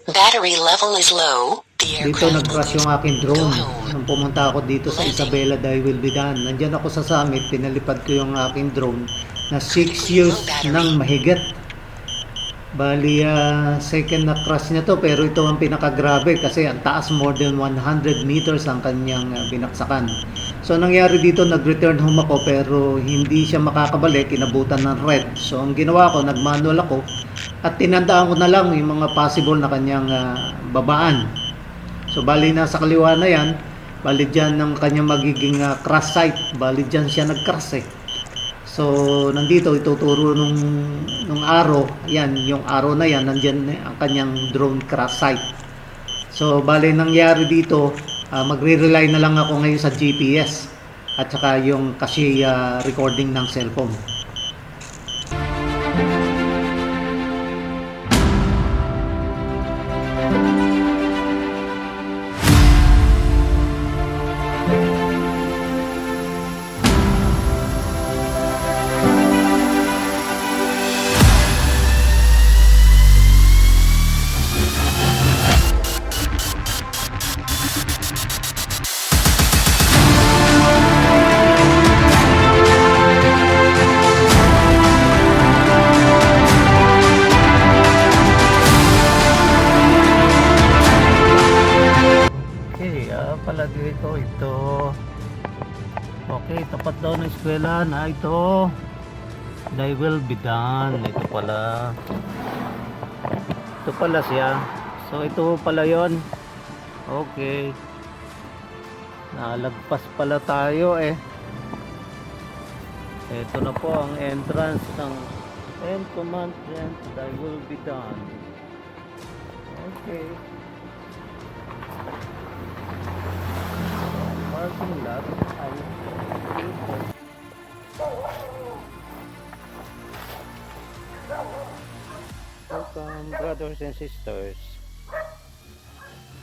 Battery level is low. The Dito aircraft nag-crash yung aking go drone. home. Nung pumunta ako dito sa Isabela dahil will be done. Nandyan ako sa summit, pinalipad ko yung aking drone na 6 Typically low years battery. nang mahigit. Bali, second na crash niya to, pero ito ang pinakagrabe kasi ang taas, more than 100 meters ang kanyang binaksakan. So nangyari dito, nag-return home ako pero hindi siya makakabalik, inabutan ng red. So ang ginawa ko, nag-manual ako at tinandaan ko na lang yung mga possible na kanyang babaan. So bali nasa kaliwa na yan, bali dyan ang kanyang magiging crash site, bali dyan siya nag-crash eh. So nandito ituturo nung arrow, yan yung arrow na yan, nandiyan ang kanyang drone crash site. So bali nangyari dito, magre-rely na lang ako ngayon sa GPS at saka yung kasi recording ng cellphone. Okay, pala dito ito. Okay, tapat daw ng eskwela na ito. They will be done. Ito pala. Ito pala siya. So ito pala yon. Okay. Nalagpas pala tayo eh. Ito na po ang entrance ng 10 commandments. They will be done. Okay. Parking lot ay welcome brothers and sisters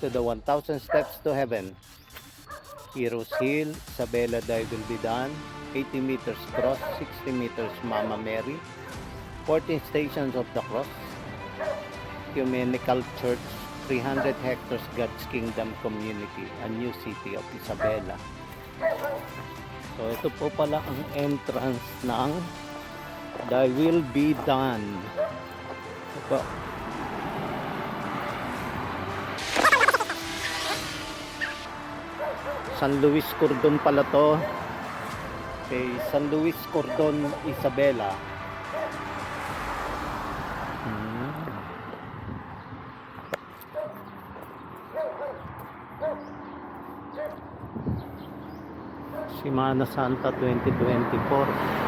to the 1000 steps to heaven. Heroes Hill, Isabela Day will be done. 80 meters cross, 60 meters Mama Mary, 14 stations of the cross, Ecumenical Church, 300 hectares God's Kingdom Community, a new city of Isabela. So ito po pala ang entrance ng Thy Will Be Done. Ito. San Luis Cordon pala to. Okay, San Luis Cordon, Isabela. Semana Santa 2024.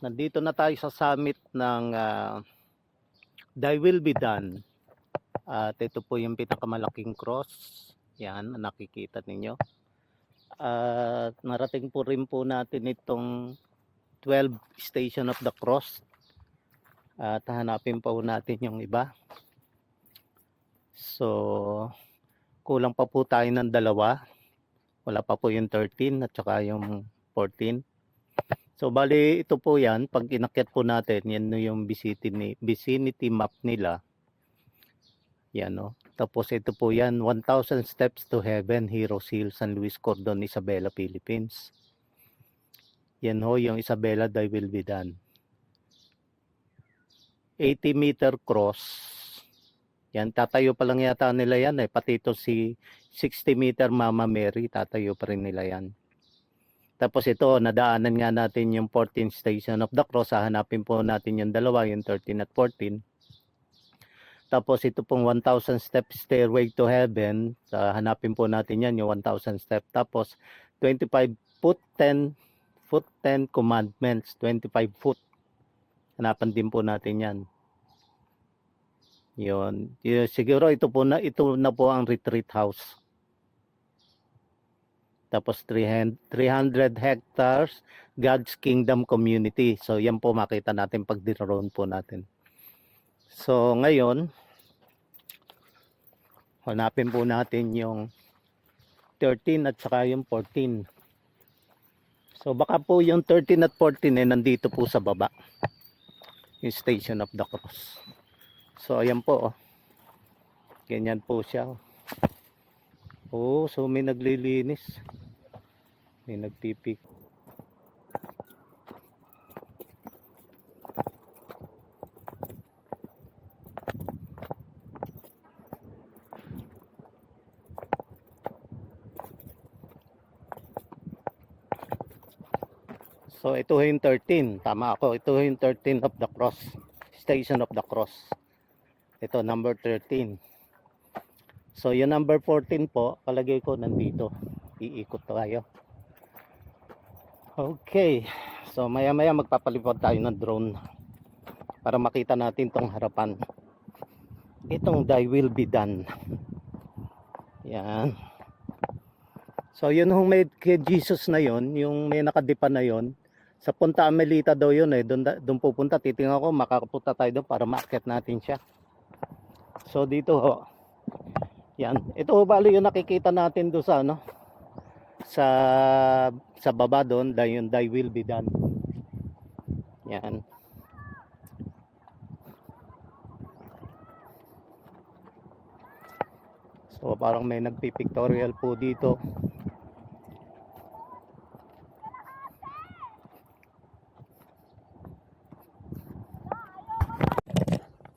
nandito na tayo sa summit ng Thy Will Be Done. At ito po yung pinakamalaking cross. Yan, nakikita ninyo. At narating po rin po natin itong 12 Station of the Cross. At hanapin po natin yung iba. So, kulang pa po tayo ng dalawa. Wala pa po yung 13 at saka yung 14. So, bali ito po yan. Pag inakyat po natin, yan yung vicinity map nila. Yan, no? Tapos ito po yan, 1,000 Steps to Heaven, Heroes Hill, San Luis Cordon, Isabela, Philippines. Yan ho, yung Isabela, Thy Will Be Done. 80-meter cross. Yan, tatayo pa lang yata nila yan. Pati ito si 60-meter Mama Mary, tatayo pa rin nila yan. Tapos ito, nadaanan nga natin yung 14th Station of the Cross. Hahanapin po natin yung dalawa, yung 13 at 14. Tapos ito pong 1,000 step stairway to heaven, hanapin po natin yan, yung 1,000 step. Tapos 25 foot 10 commandments, 25 foot. Hanapan din po natin yan. Yun. Siguro ito na po ang retreat house. Tapos 300 hectares God's Kingdom Community. So yan po makita natin pag drone po natin. So ngayon, hanapin po natin yung 13 at saka yung 14. So baka po yung 13 at 14 nandito po sa baba. Yung Station of the Cross. So ayan po. Ganyan po siya. Oh, so may naglilinis. May nagpipik. So ito yung 13, tama ako. Ito yung 13 of the cross, Station of the Cross. Ito number 13. So yung number 14 po, palagay ko nandito. Iikot tayo. Okay. So maya maya magpapalipad tayo ng drone para makita natin tong harapan. Itong Thy Will Be Done. Yan. So yun yung may kay Jesus na yon, yung may nakadipa na yon. Sa Punta Amelita daw yun doon pupunta, titingnan ko makakapunta tayo doon para maakyat natin siya. So dito ho. Yan. Ito bali yung nakikita natin doon sa ano, sa baba doon, yung Thy Will Be Done. Yan. So parang may nagpipictorial po dito.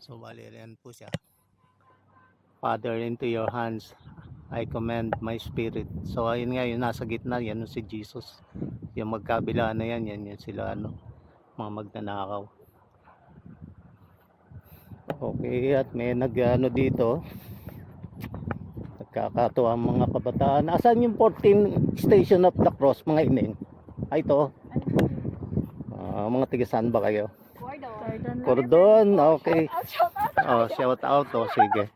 So bali yan po siya. Father, into your hands I commend my spirit. So ayun nga, yung nasa gitna, yan si Jesus. Yung magkabila na yan sila mga magnanakaw. Okay, at may dito. Nagkakatuwa ang mga kabataan. Asan yung 14 Station of the Cross, mga ining? Ay, ito. Mga tigasan ba kayo? Cordon, okay. Oh, shout out. Oh, sige.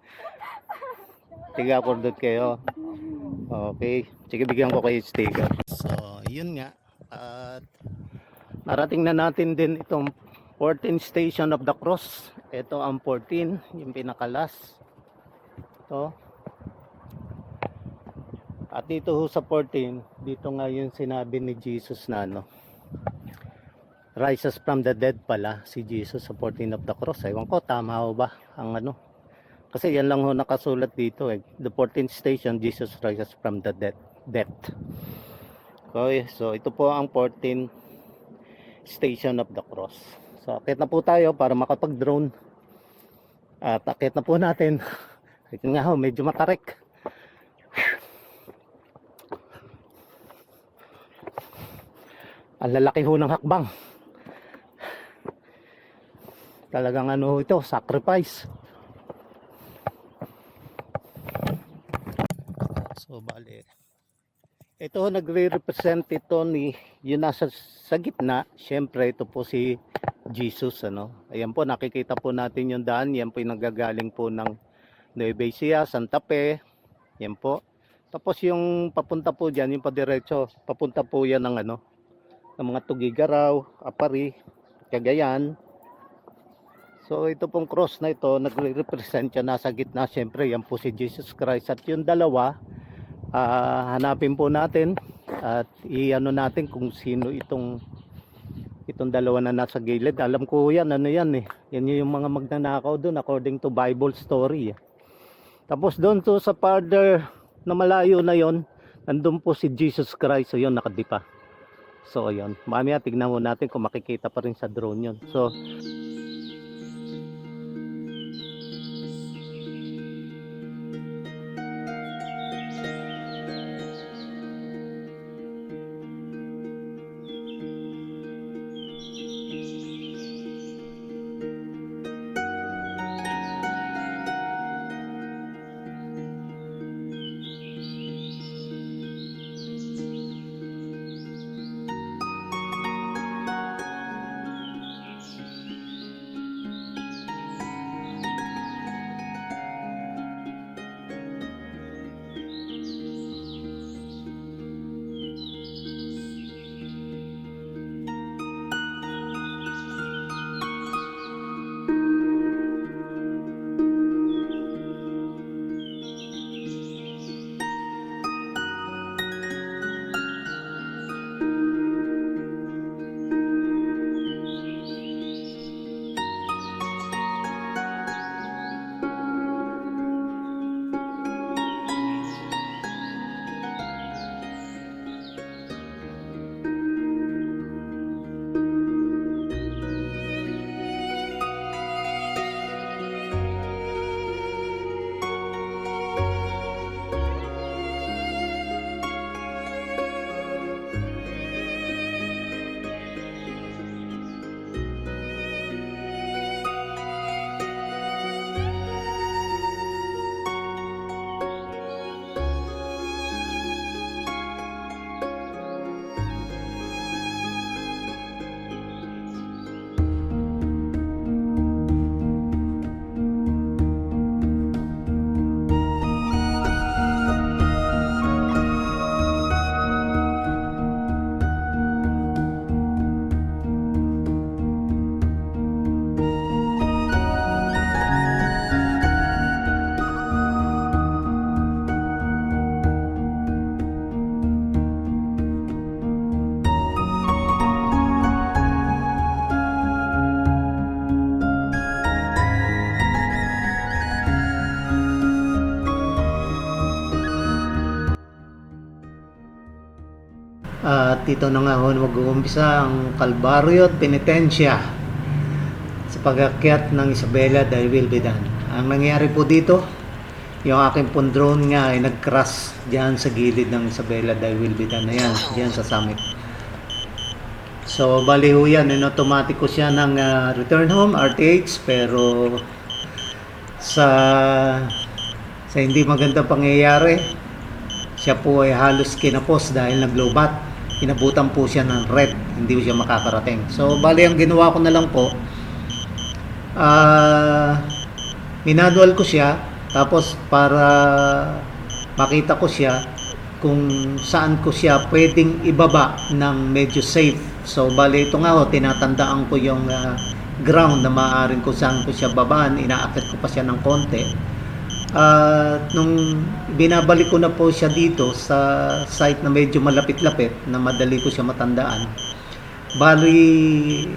Tiga Cordon kayo. Okay. Sige, bigyan ko kayo sticker. So, yun nga. At narating na natin din itong 14 Station of the Cross. Ito ang 14, yung pinakalas. Ito. At dito sa 14, dito nga yung sinabi ni Jesus na rises from the dead pala si Jesus sa 14 of the cross. Ewan ko, tama ho ba ang kasi yan lang ho nakasulat dito The 14th station, Jesus rises from the death. Okay, so ito po ang 14 Station of the Cross. So akit na po tayo para makapag-drone. At akit na po natin. Ito nga ho, medyo matarik. Ang lalaki ho ng hakbang. Talagang ito, sacrifice. So bali, Ito nagre-represent ito ni yung nasa sa gitna. Siyempre ito po si Jesus, ano. Ayan po, nakikita po natin yung daan. Yan po yung nagagaling po ng Nueva Ecija, Santa Fe. Yan po. Tapos yung papunta po diyan, yung padiretso, papunta po yan ng ano, ng mga Tugigaraw, Apari, Cagayan. So ito pong cross na ito, nagre-represent siya nasa gitna. Siyempre yan po si Jesus Christ. At yung dalawa, hanapin po natin at i-ano natin kung sino itong dalawa na nasa gilid. Alam ko yan, ano yan eh. Yan yung mga magnanakaw doon according to Bible story. Tapos doon to sa farther na malayo na yon, nandun po si Jesus Christ. So yun, nakadipa. So ayun, mamaya tignan mo natin kung makikita pa rin sa drone yun. So At ito na nga ho, mag-uumpisa ang Kalbaryo at Penitensya sa pag-akyat ng Isabela Thy Will Be Done. Ang nangyari po dito, yung aking pong drone nga ay nag-crash dyan sa gilid ng Isabela Thy Will Be Done. Ayan, dyan sa summit. So, bali ho yan, in-automatic ko siya ng return home, RTH, pero sa hindi magandang pangyayari, siya po ay halos kinapos dahil nag-lowbat. Inabutan po siya ng red, hindi siya makakarating. So, bali ang ginawa ko na lang po, minanual ko siya, tapos para makita ko siya kung saan ko siya pwedeng ibaba ng medyo safe. So, bali ito nga ho, tinatandaan ko yung ground na maaaring kung saan ko siya babaan, inaakit ko pa siya ng konti. Nung binabalik ko na po siya dito sa site na medyo malapit-lapit na madali ko siya matandaan, bali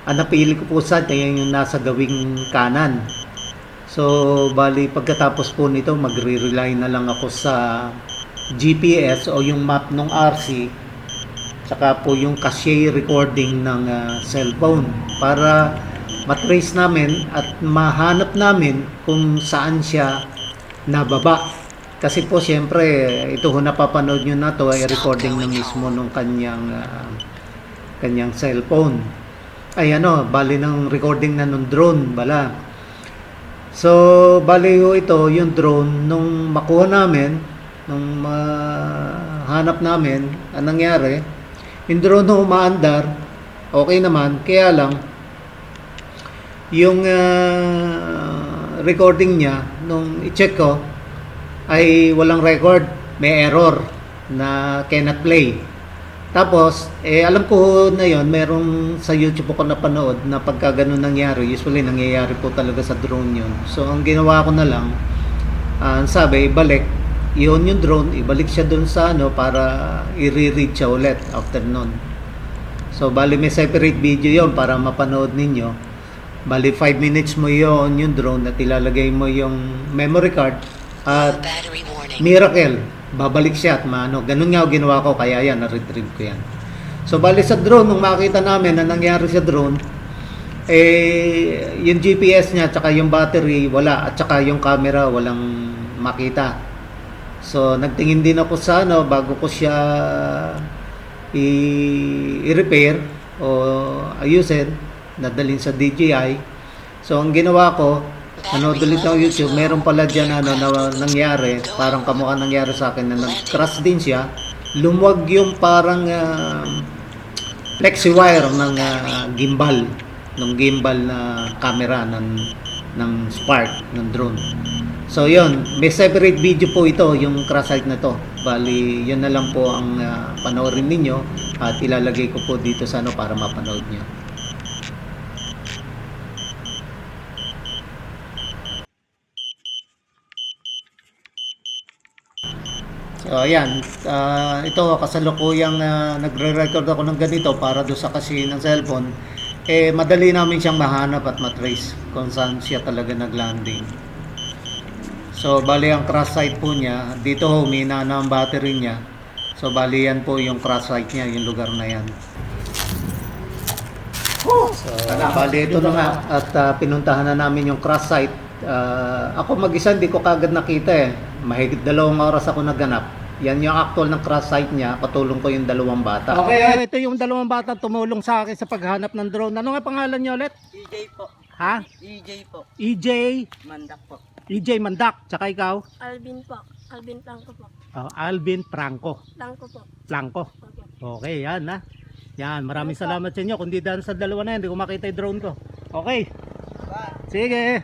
ang napili ko po sa yung nasa gawing kanan. So bali pagkatapos po nito, magre-rely na lang ako sa GPS o yung map ng RC, saka po yung cache recording ng cellphone para matrace namin at mahanap namin kung saan siya nababa. Kasi po siyempre ito ho napapanood nyo na to ay recording na mismo nung kanyang cellphone. Ay bali ng recording na nung drone bala. So bali ho ito yung drone nung makuha namin nung hanap namin, ang nangyari, yung drone na umaandar, okay naman, kaya lang, yung recording niya, nung i-check ko, ay walang record, may error na cannot play. Tapos, alam ko na yon, merong sa YouTube ko napanood na pagka ganun nangyari, usually nangyayari po talaga sa drone yun. So, ang ginawa ko na lang, sabi, ibalik, yun yung drone, ibalik siya dun sa para i-read siya ulit after nun. So, bali may separate video yon para mapanood ninyo. Bali 5 minutes mo yon yung drone at ilalagay mo yung memory card at Battery warning. miracle, babalik siya at ganun nga ginawa ko, kaya yan, na-retrieve ko yan. So, bali sa drone, nung makita namin na nangyari sa drone, yung GPS niya, tsaka yung battery, wala, at tsaka yung camera, walang makita. So, nagtingin din ako sa bago ko siya i-repair o ayusin, nadalhin sa DJI. So, ang ginawa ko, ulit ng YouTube, meron pala dyan na nangyari, parang kamukha nangyari sa akin na nag-crash din siya. Lumuwag yung parang flexi wire ng gimbal, na camera ng Spark, ng drone. So yun, may separate video po ito, yung crash site na to. Bali, yun na lang po ang panoorin ninyo at ilalagay ko po dito sa para mapanood nyo. So ayan, ito kasalukuyang nagre-record ako ng ganito para do sa kasi ng cellphone. Madali namin siyang mahanap at matrace kung saan siya talaga naglanding. So bali ang crash site po niya, dito humina na ang battery niya. So bali yan po yung crash site niya, yung lugar na yan. So bali ito na nga at pinuntahan na namin yung crash site. Ako mag-isa hindi ko kagad nakita mahigit 2 oras ako naghanap. Yan yung actual ng crash site niya, patulong ko yung 2 bata. Okay, ito yung 2 bata tumulong sa akin sa paghanap ng drone. Ano nga pangalan niyo ulit? EJ po. Ha? EJ po. EJ Mandak po. EJ Mandak, tsaka ikaw? Alvin po. Alvin Blanco po. Alvin Franco. Blanco po. Blanco. Opo. Okay, yan ha. Yan, maraming salamat sa inyo. Kung di dahil sa 2 na yan, hindi ko makita yung drone ko. Okay. Sige.